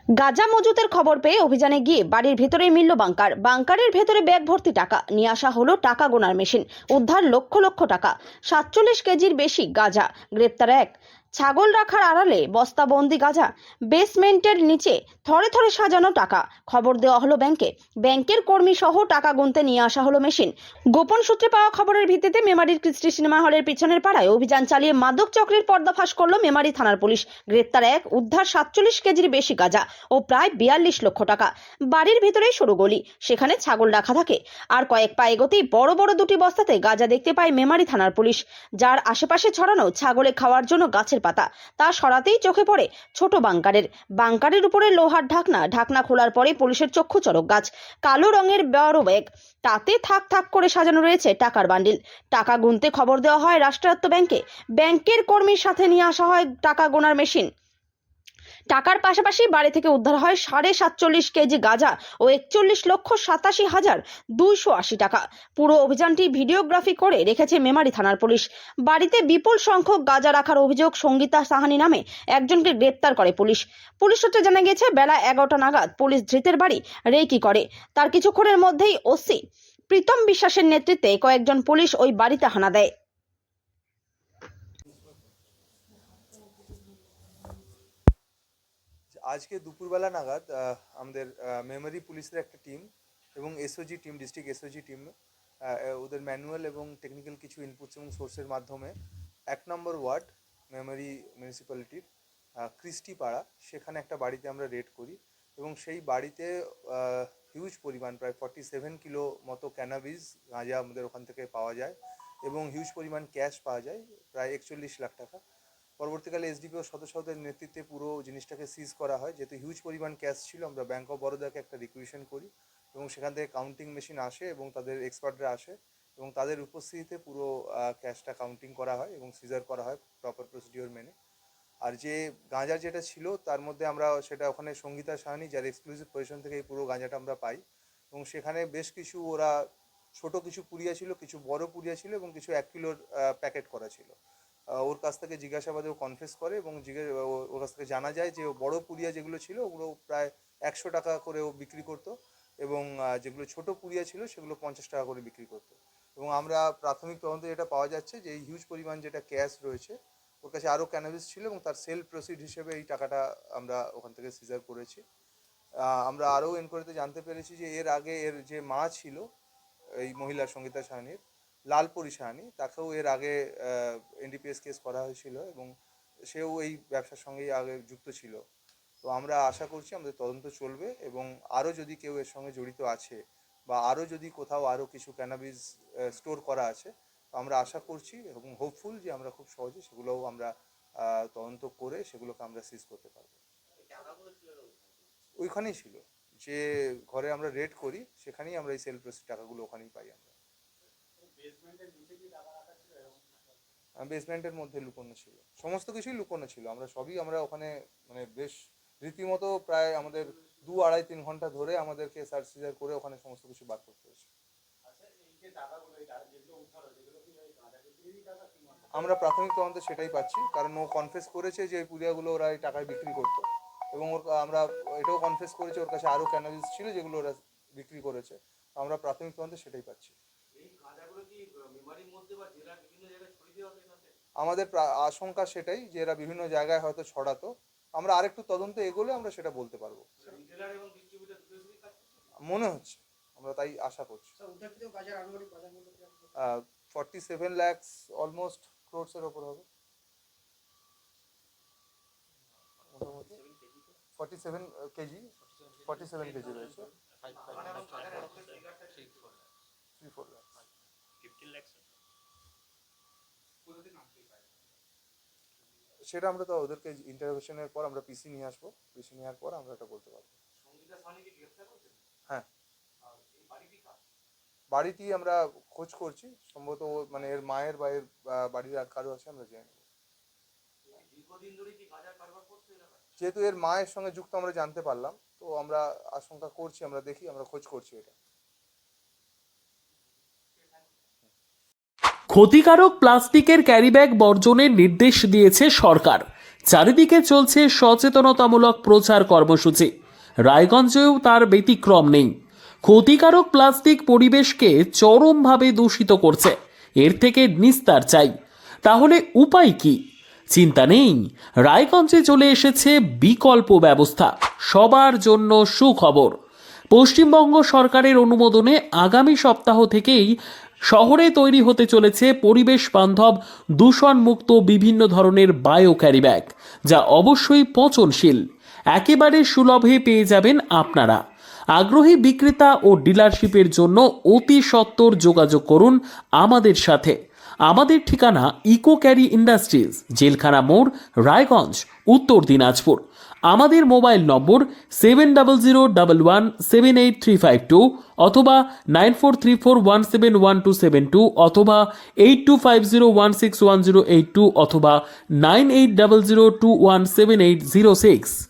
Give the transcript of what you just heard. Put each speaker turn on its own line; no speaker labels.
গাঁজা মজুতের খবর পেয়ে অভিযানে গিয়ে বাড়ির ভেতরেই মিলল বাংকার। বাংকারের ভেতরে ব্যাগ ভর্তি টাকা নিয়ে আসা হলো। টাকা গোনার মেশিন উদ্ধার, লক্ষ লক্ষ টাকা, 47 কেজির বেশি গাঁজা। গ্রেপ্তার এক। ছাগল রাখার আড়ালে বস্তাবন্দি গাঁজা, বেসমেন্টের নিচে থরে থরে সাজানো টাকা। খবর দেওয়া হলো ব্যাংকে। ব্যাংকের কর্মী সহ টাকা গুনতে নিয়ে আসা হলো মেশিন। গোপন সূত্রে পাওয়া খবরের ভিত্তিতে মেমারির কৃষ্টি সিনেমা হলের পিছনের পাড়ায় অভিযান চালিয়ে মাদক চক্রের পর্দাফাশ করল মেমারি থানার পুলিশ। গ্রেপ্তার এক। উদ্ধার 47 কেজির বেশি গাঁজা ও প্রায় 42 লক্ষ টাকা। বাড়ির ভিতরেই সরু গলি, সেখানে ছাগল রাখা থাকে। আর কয়েক পা এগোতেই বড় বড় দুটি বস্তাতে গাঁজা দেখতে পায় মেমারি থানার পুলিশ। যার আশেপাশে ছড়ানো ছাগলে খাওয়ার জন্য গাছের পাতা, তা সরাতেই চোখে পড়ে ছোট বাংকারের উপরে লোহার ঢাকনা খোলার পরে পুলিশের চক্ষু চড়ক গাছ। কালো রঙের বড় ব্যাগ, তাতে থাক থাক করে সাজানো রয়েছে টাকার বান্ডিল। টাকা গুনতে খবর দেওয়া হয় রাষ্ট্রায়ত্ত ব্যাংকে। ব্যাংকের কর্মীর সাথে নিয়ে আসা হয় টাকা গোনার মেশিন। টাকার পাশাপাশি বাড়ি থেকে উদ্ধার হয় 47.5 কেজি গাঁজা ও 41,87,280 টাকা। পুরো অভিযানটি ভিডিওগ্রাফি করে রেখেছে মেমারি থানার পুলিশ। বাড়িতে বিপুল সংখ্যক গাঁজা রাখার অভিযোগ সঙ্গীতা সাহানি নামে একজনকে গ্রেপ্তার করে পুলিশ। পুলিশ সূত্রে জানা গেছে, বেলা 11টা নাগাদ পুলিশ ধৃতের বাড়ি রেকি করে। তার কিছুক্ষণের মধ্যেই ওসি প্রীতম বিশ্বাসের নেতৃত্বে কয়েকজন পুলিশ ওই বাড়িতে হানা দেয়।
আজকে দুপুরবেলা নাগাদ আমাদের মেমরি পুলিশের একটা টিম এবং SOG team, district SOG team, ওদের ম্যানুয়াল এবং টেকনিক্যাল কিছু ইনপুটস এবং সোর্সের মাধ্যমে 1 নম্বর ওয়ার্ড মেমরি মিউনিসিপ্যালিটির কৃষ্টি পাড়া, সেখানে একটা বাড়িতে আমরা রেড করি এবং সেই বাড়িতে হিউজ পরিমাণ প্রায় 47 কিলো মতো ক্যানাবিস গাঁজা আমাদের ওখান থেকে পাওয়া যায় এবং হিউজ পরিমাণ ক্যাশ পাওয়া যায়, প্রায় 41 লাখ টাকা। পরবর্তীকালে এসডিপিও সদস্যদের নেতৃত্বে পুরো জিনিসটাকে সিজ করা হয়। যেহেতু হিউজ পরিমাণ ক্যাশ ছিল, আমরা ব্যাঙ্ক অফ বরোদাকে একটা রিকুইশন করি এবং সেখান থেকে কাউন্টিং মেশিন আসে এবং তাদের এক্সপার্টরা আসে এবং তাদের উপস্থিতিতে পুরো ক্যাশটা কাউন্টিং করা হয় এবং সিজার করা হয় প্রপার প্রসিডিওর মেনে। আর যে গাঁজা যেটা ছিল তার মধ্যে আমরা সেটা ওখানে সঙ্গীতা সাহানি, যার এক্সক্লুসিভ পজিশন থেকে এই পুরো গাঁজাটা আমরা পাই এবং সেখানে বেশ কিছু ওরা ছোট কিছু পুড়িয়া ছিল, কিছু বড় পুড়িয়া ছিল এবং কিছু 1 কিলোর প্যাকেট করা ছিল। ওর কাছ থেকে জিজ্ঞাসাবাদে ও কনফেস করে এবং ওর কাছ থেকে জানা যায় যে বড় পুড়িয়া যেগুলো ছিল ওগুলো প্রায় 100 টাকা করে ও বিক্রি করতো এবং যেগুলো ছোট পুড়িয়া ছিল সেগুলো 50 টাকা করে বিক্রি করতো। এবং আমরা প্রাথমিক তদন্তে যেটা পাওয়া যাচ্ছে যে এই হিউজ পরিমাণ যেটা ক্যাশ রয়েছে, ওর কাছে আরও ক্যানাবিস ছিল এবং তার সেল প্রসিড হিসেবে এই টাকাটা আমরা ওখান থেকে সিজার করেছি। আমরা আরও এনকোয়ারিতে জানতে পেরেছি যে এর আগে এর যে মা ছিল এই মহিলা সঙ্গীতা সাহানির, লালপরি সাহানি, তাকেও এর আগে এনডিপিএস কেস করা হয়েছিল এবং সেও এই ব্যবসার সঙ্গেই আগে যুক্ত ছিল। তো আমরা আশা করছি আমাদের তদন্ত চলবে এবং আরও যদি কেউ এর সঙ্গে জড়িত আছে বা আরও যদি কোথাও আরও কিছু ক্যানাবিস স্টোর করা আছে, তো আমরা আশা করছি এবং হোপফুল যে আমরা খুব সহজে সেগুলোও আমরা তদন্ত করে সেগুলোকে আমরা সিজ করতে পারবো। ওইখানেই ছিল, যে ঘরে আমরা রেড করি সেখানেই আমরা এই সেল প্রসিড টাকাগুলো ওখানেই পাই। আমরা বেসমেন্টের মধ্যে লুকোনো ছিল, সমস্ত কিছুই লুকোনো ছিল। আমরা ওখানে মানে বেশ রীতিমতো প্রায় আমাদের 2-2.5-3 ঘন্টা ধরে আমাদেরকে সার্চ সিজার করে ওখানে সমস্ত কিছু বার করতে হয়েছে। আমরা প্রাথমিক তদন্তে সেটাই পাচ্ছি, কারণ ও কনফেস করেছে যে এই পুড়িয়াগুলো ওরা এই টাকায় বিক্রি করতো এবং আমরা এটাও কনফেস করেছে ওর কাছে আরও ক্যানাবিস ছিল যেগুলো ওরা বিক্রি করেছে। আমরা প্রাথমিক তদন্তে সেটাই পাচ্ছি। আমাদের আশঙ্কা সেটাই যে এরা বিভিন্ন জায়গায় হয়তো ছড়াতো। আমরা আরেকটু তদন্ত এগোলে আমরা সেটা বলতে পারবো, মনে হচ্ছে, আমরা তাই আশা করছি। 47 lakhs অলমোস্ট ক্রোডসের ওপর হবে, মোটামুটি 47 কেজি রয়েছে। 3-4 lakhs। সেটা আমরা তো ওদেরকে ইন্টারভিউশনের পর আমরা পিসি নিয়ে আসবো, পিসি নেওয়ার পর আমরা এটা বলতে পারবো। হ্যাঁ, বাড়িটি আমরা খোঁজ করছি, সম্ভবত মানে এর মায়ের বা এর বাড়ির আর কারো আছে আমরা জেনে নেব। যেহেতু এর মায়ের সঙ্গে যুক্ত আমরা জানতে পারলাম, তো আমরা আশঙ্কা করছি, আমরা দেখি, আমরা খোঁজ করছি এটা।
ক্ষতিকারক প্লাস্টিকের ক্যারিব্যাগ বর্জনের নির্দেশ দিয়েছে সরকার। চারিদিকে চলছে সচেতনতামূলক প্রচার কর্মসূচি। রায়গঞ্জেও তার ব্যতিক্রম নেই। ক্ষতিকারক প্লাস্টিক পরিবেশকে চরমভাবে দূষিত করছে। এর থেকে নিস্তার চাই। তাহলে উপায় কি? চিন্তা নেই, রায়গঞ্জে চলে এসেছে বিকল্প ব্যবস্থা। সবার জন্য সুখবর। পশ্চিমবঙ্গ সরকারের অনুমোদনে আগামী সপ্তাহ থেকেই শহরে তৈরি হতে চলেছে পরিবেশ বান্ধব দূষণমুক্ত বিভিন্ন ধরনের বায়ো ক্যারি ব্যাগ, যা অবশ্যই পচনশীল। একেবারে সুলভে পেয়ে যাবেন আপনারা। আগ্রহী বিক্রেতা ও ডিলারশিপের জন্য অতি সত্বর যোগাযোগ করুন আমাদের সাথে। আমাদের ঠিকানা ইকো ক্যারি ইন্ডাস্ট্রিজ, জেলখানা মোড়, রায়গঞ্জ, উত্তর দিনাজপুর। আমাদের মোবাইল নম্বর 7001178352 অথবা 9434171272 অথবা 8250161082 অথবা 9800217806।